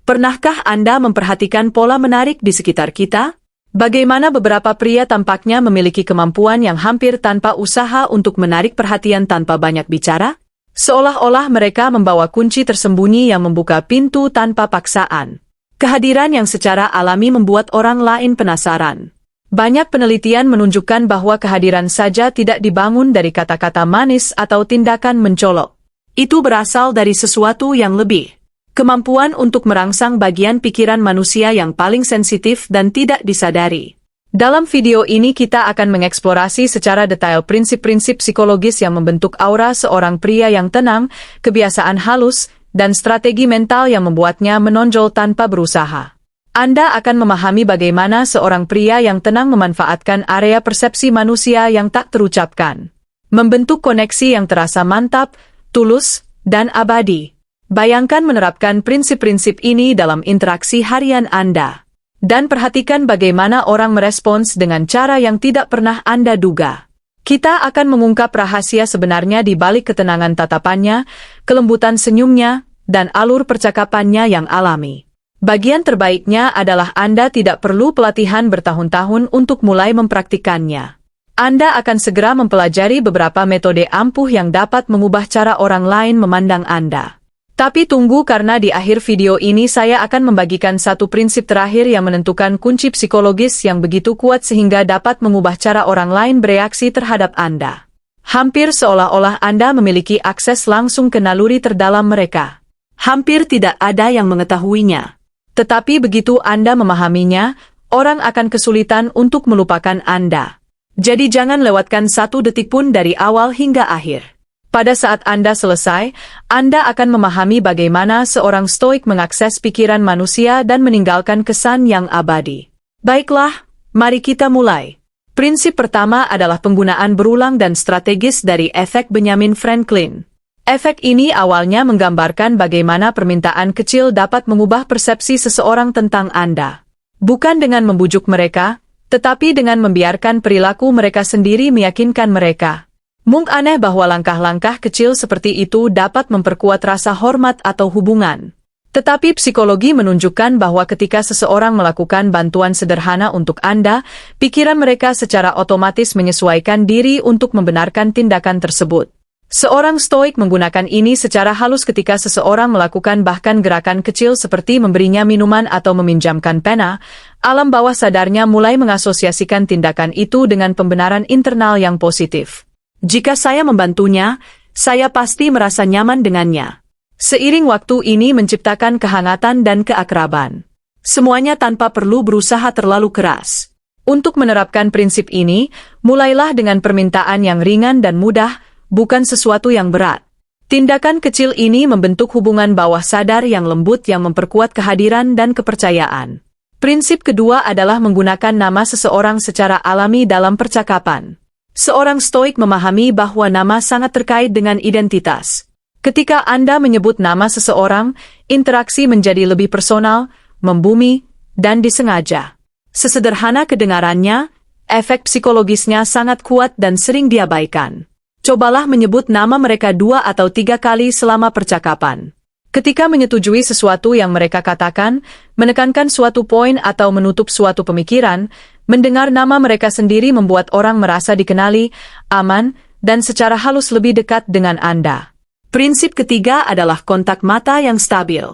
Pernahkah Anda memperhatikan pola menarik di sekitar kita? Bagaimana beberapa pria tampaknya memiliki kemampuan yang hampir tanpa usaha untuk menarik perhatian tanpa banyak bicara? Seolah-olah mereka membawa kunci tersembunyi yang membuka pintu tanpa paksaan. Kehadiran yang secara alami membuat orang lain penasaran. Banyak penelitian menunjukkan bahwa kehadiran saja tidak dibangun dari kata-kata manis atau tindakan mencolok. Itu berasal dari sesuatu yang lebih. Kemampuan untuk merangsang bagian pikiran manusia yang paling sensitif dan tidak disadari. Dalam video ini kita akan mengeksplorasi secara detail prinsip-prinsip psikologis yang membentuk aura seorang pria yang tenang, kebiasaan halus, dan strategi mental yang membuatnya menonjol tanpa berusaha. Anda akan memahami bagaimana seorang pria yang tenang memanfaatkan area persepsi manusia yang tak terucapkan. Membentuk koneksi yang terasa mantap, tulus, dan abadi. Bayangkan menerapkan prinsip-prinsip ini dalam interaksi harian Anda. Dan perhatikan bagaimana orang merespons dengan cara yang tidak pernah Anda duga. Kita akan mengungkap rahasia sebenarnya di balik ketenangan tatapannya, kelembutan senyumnya, dan alur percakapannya yang alami. Bagian terbaiknya adalah Anda tidak perlu pelatihan bertahun-tahun untuk mulai mempraktikannya. Anda akan segera mempelajari beberapa metode ampuh yang dapat mengubah cara orang lain memandang Anda. Tapi tunggu, karena di akhir video ini saya akan membagikan satu prinsip terakhir yang menentukan kunci psikologis yang begitu kuat sehingga dapat mengubah cara orang lain bereaksi terhadap Anda. Hampir seolah-olah Anda memiliki akses langsung ke naluri terdalam mereka. Hampir tidak ada yang mengetahuinya. Tetapi begitu Anda memahaminya, orang akan kesulitan untuk melupakan Anda. Jadi jangan lewatkan satu detik pun dari awal hingga akhir. Pada saat Anda selesai, Anda akan memahami bagaimana seorang stoik mengakses pikiran manusia dan meninggalkan kesan yang abadi. Baiklah, mari kita mulai. Prinsip pertama adalah penggunaan berulang dan strategis dari efek Benjamin Franklin. Efek ini awalnya menggambarkan bagaimana permintaan kecil dapat mengubah persepsi seseorang tentang Anda. Bukan dengan membujuk mereka, tetapi dengan membiarkan perilaku mereka sendiri meyakinkan mereka. Mungkin aneh bahwa langkah-langkah kecil seperti itu dapat memperkuat rasa hormat atau hubungan. Tetapi psikologi menunjukkan bahwa ketika seseorang melakukan bantuan sederhana untuk Anda, pikiran mereka secara otomatis menyesuaikan diri untuk membenarkan tindakan tersebut. Seorang stoik menggunakan ini secara halus ketika seseorang melakukan bahkan gerakan kecil seperti memberinya minuman atau meminjamkan pena. Alam bawah sadarnya mulai mengasosiasikan tindakan itu dengan pembenaran internal yang positif. Jika saya membantunya, saya pasti merasa nyaman dengannya. Seiring waktu ini menciptakan kehangatan dan keakraban. Semuanya tanpa perlu berusaha terlalu keras. Untuk menerapkan prinsip ini, mulailah dengan permintaan yang ringan dan mudah, bukan sesuatu yang berat. Tindakan kecil ini membentuk hubungan bawah sadar yang lembut yang memperkuat kehadiran dan kepercayaan. Prinsip kedua adalah menggunakan nama seseorang secara alami dalam percakapan. Seorang stoik memahami bahwa nama sangat terkait dengan identitas. Ketika Anda menyebut nama seseorang, interaksi menjadi lebih personal, membumi, dan disengaja. Sesederhana kedengarannya, efek psikologisnya sangat kuat dan sering diabaikan. Cobalah menyebut nama mereka 2 atau 3 kali selama percakapan. Ketika menyetujui sesuatu yang mereka katakan, menekankan suatu poin atau menutup suatu pemikiran, mendengar nama mereka sendiri membuat orang merasa dikenali, aman, dan secara halus lebih dekat dengan Anda. Prinsip ketiga adalah kontak mata yang stabil.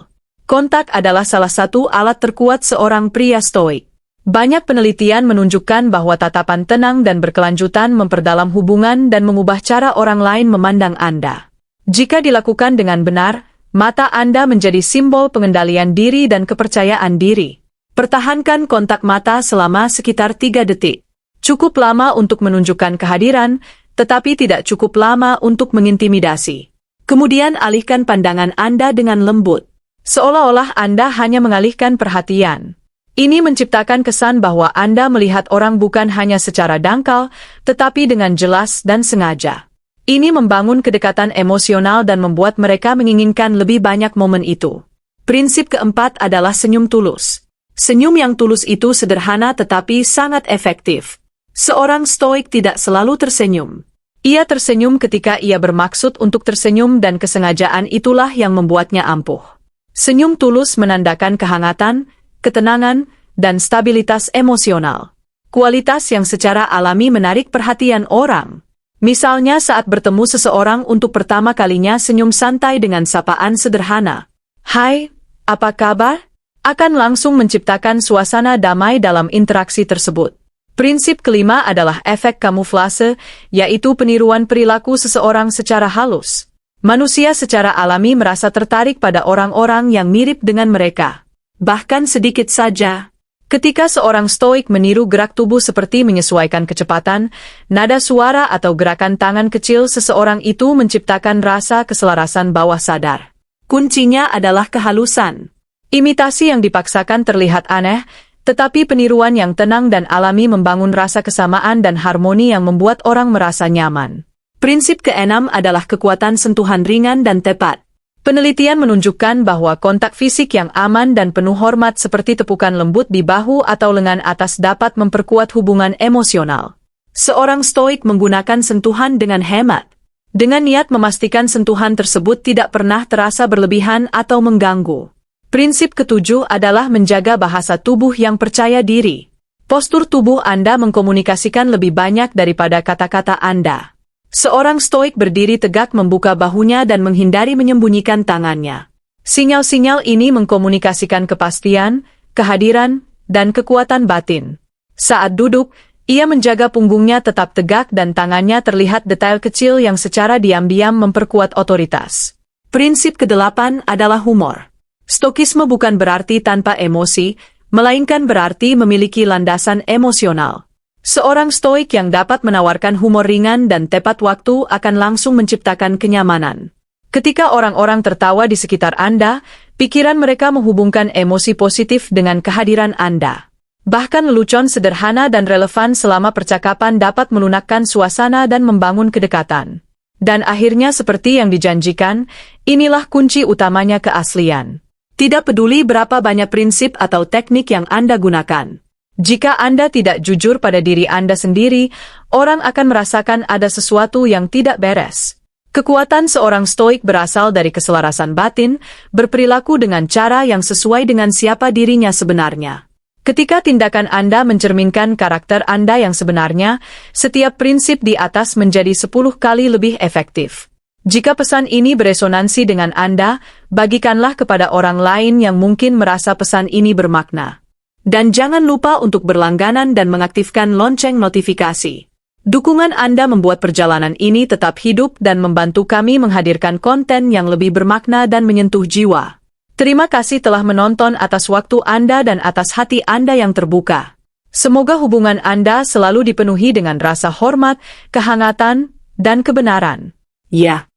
Kontak adalah salah satu alat terkuat seorang pria stoik. Banyak penelitian menunjukkan bahwa tatapan tenang dan berkelanjutan memperdalam hubungan dan mengubah cara orang lain memandang Anda. Jika dilakukan dengan benar, mata Anda menjadi simbol pengendalian diri dan kepercayaan diri. Pertahankan kontak mata selama sekitar 3 detik. Cukup lama untuk menunjukkan kehadiran, tetapi tidak cukup lama untuk mengintimidasi. Kemudian alihkan pandangan Anda dengan lembut. Seolah-olah Anda hanya mengalihkan perhatian. Ini menciptakan kesan bahwa Anda melihat orang bukan hanya secara dangkal, tetapi dengan jelas dan sengaja. Ini membangun kedekatan emosional dan membuat mereka menginginkan lebih banyak momen itu. Prinsip keempat adalah senyum tulus. Senyum yang tulus itu sederhana tetapi sangat efektif. Seorang stoik tidak selalu tersenyum. Ia tersenyum ketika ia bermaksud untuk tersenyum dan kesengajaan itulah yang membuatnya ampuh. Senyum tulus menandakan kehangatan, ketenangan, dan stabilitas emosional. Kualitas yang secara alami menarik perhatian orang. Misalnya saat bertemu seseorang untuk pertama kalinya senyum santai dengan sapaan sederhana. "Hai, apa kabar?" akan langsung menciptakan suasana damai dalam interaksi tersebut. Prinsip kelima adalah efek kamuflase, yaitu peniruan perilaku seseorang secara halus. Manusia secara alami merasa tertarik pada orang-orang yang mirip dengan mereka. Bahkan sedikit saja. Ketika seorang stoik meniru gerak tubuh seperti menyesuaikan kecepatan, nada suara atau gerakan tangan kecil seseorang itu menciptakan rasa keselarasan bawah sadar. Kuncinya adalah kehalusan. Imitasi yang dipaksakan terlihat aneh, tetapi peniruan yang tenang dan alami membangun rasa kesamaan dan harmoni yang membuat orang merasa nyaman. Prinsip keenam adalah kekuatan sentuhan ringan dan tepat. Penelitian menunjukkan bahwa kontak fisik yang aman dan penuh hormat seperti tepukan lembut di bahu atau lengan atas dapat memperkuat hubungan emosional. Seorang stoik menggunakan sentuhan dengan hemat, dengan niat memastikan sentuhan tersebut tidak pernah terasa berlebihan atau mengganggu. Prinsip ketujuh adalah menjaga bahasa tubuh yang percaya diri. Postur tubuh Anda mengkomunikasikan lebih banyak daripada kata-kata Anda. Seorang stoik berdiri tegak membuka bahunya dan menghindari menyembunyikan tangannya. Sinyal-sinyal ini mengkomunikasikan kepastian, kehadiran, dan kekuatan batin. Saat duduk, ia menjaga punggungnya tetap tegak dan tangannya terlihat detail kecil yang secara diam-diam memperkuat otoritas. Prinsip kedelapan adalah humor. Stokisme bukan berarti tanpa emosi, melainkan berarti memiliki landasan emosional. Seorang stoik yang dapat menawarkan humor ringan dan tepat waktu akan langsung menciptakan kenyamanan. Ketika orang-orang tertawa di sekitar Anda, pikiran mereka menghubungkan emosi positif dengan kehadiran Anda. Bahkan lelucon sederhana dan relevan selama percakapan dapat melunakkan suasana dan membangun kedekatan. Dan akhirnya seperti yang dijanjikan, inilah kunci utamanya keaslian. Tidak peduli berapa banyak prinsip atau teknik yang Anda gunakan. Jika Anda tidak jujur pada diri Anda sendiri, orang akan merasakan ada sesuatu yang tidak beres. Kekuatan seorang stoik berasal dari keselarasan batin, berperilaku dengan cara yang sesuai dengan siapa dirinya sebenarnya. Ketika tindakan Anda mencerminkan karakter Anda yang sebenarnya, setiap prinsip di atas menjadi 10 kali lebih efektif. Jika pesan ini beresonansi dengan Anda, bagikanlah kepada orang lain yang mungkin merasa pesan ini bermakna. Dan jangan lupa untuk berlangganan dan mengaktifkan lonceng notifikasi. Dukungan Anda membuat perjalanan ini tetap hidup dan membantu kami menghadirkan konten yang lebih bermakna dan menyentuh jiwa. Terima kasih telah menonton atas waktu Anda dan atas hati Anda yang terbuka. Semoga hubungan Anda selalu dipenuhi dengan rasa hormat, kehangatan, dan kebenaran. Ya.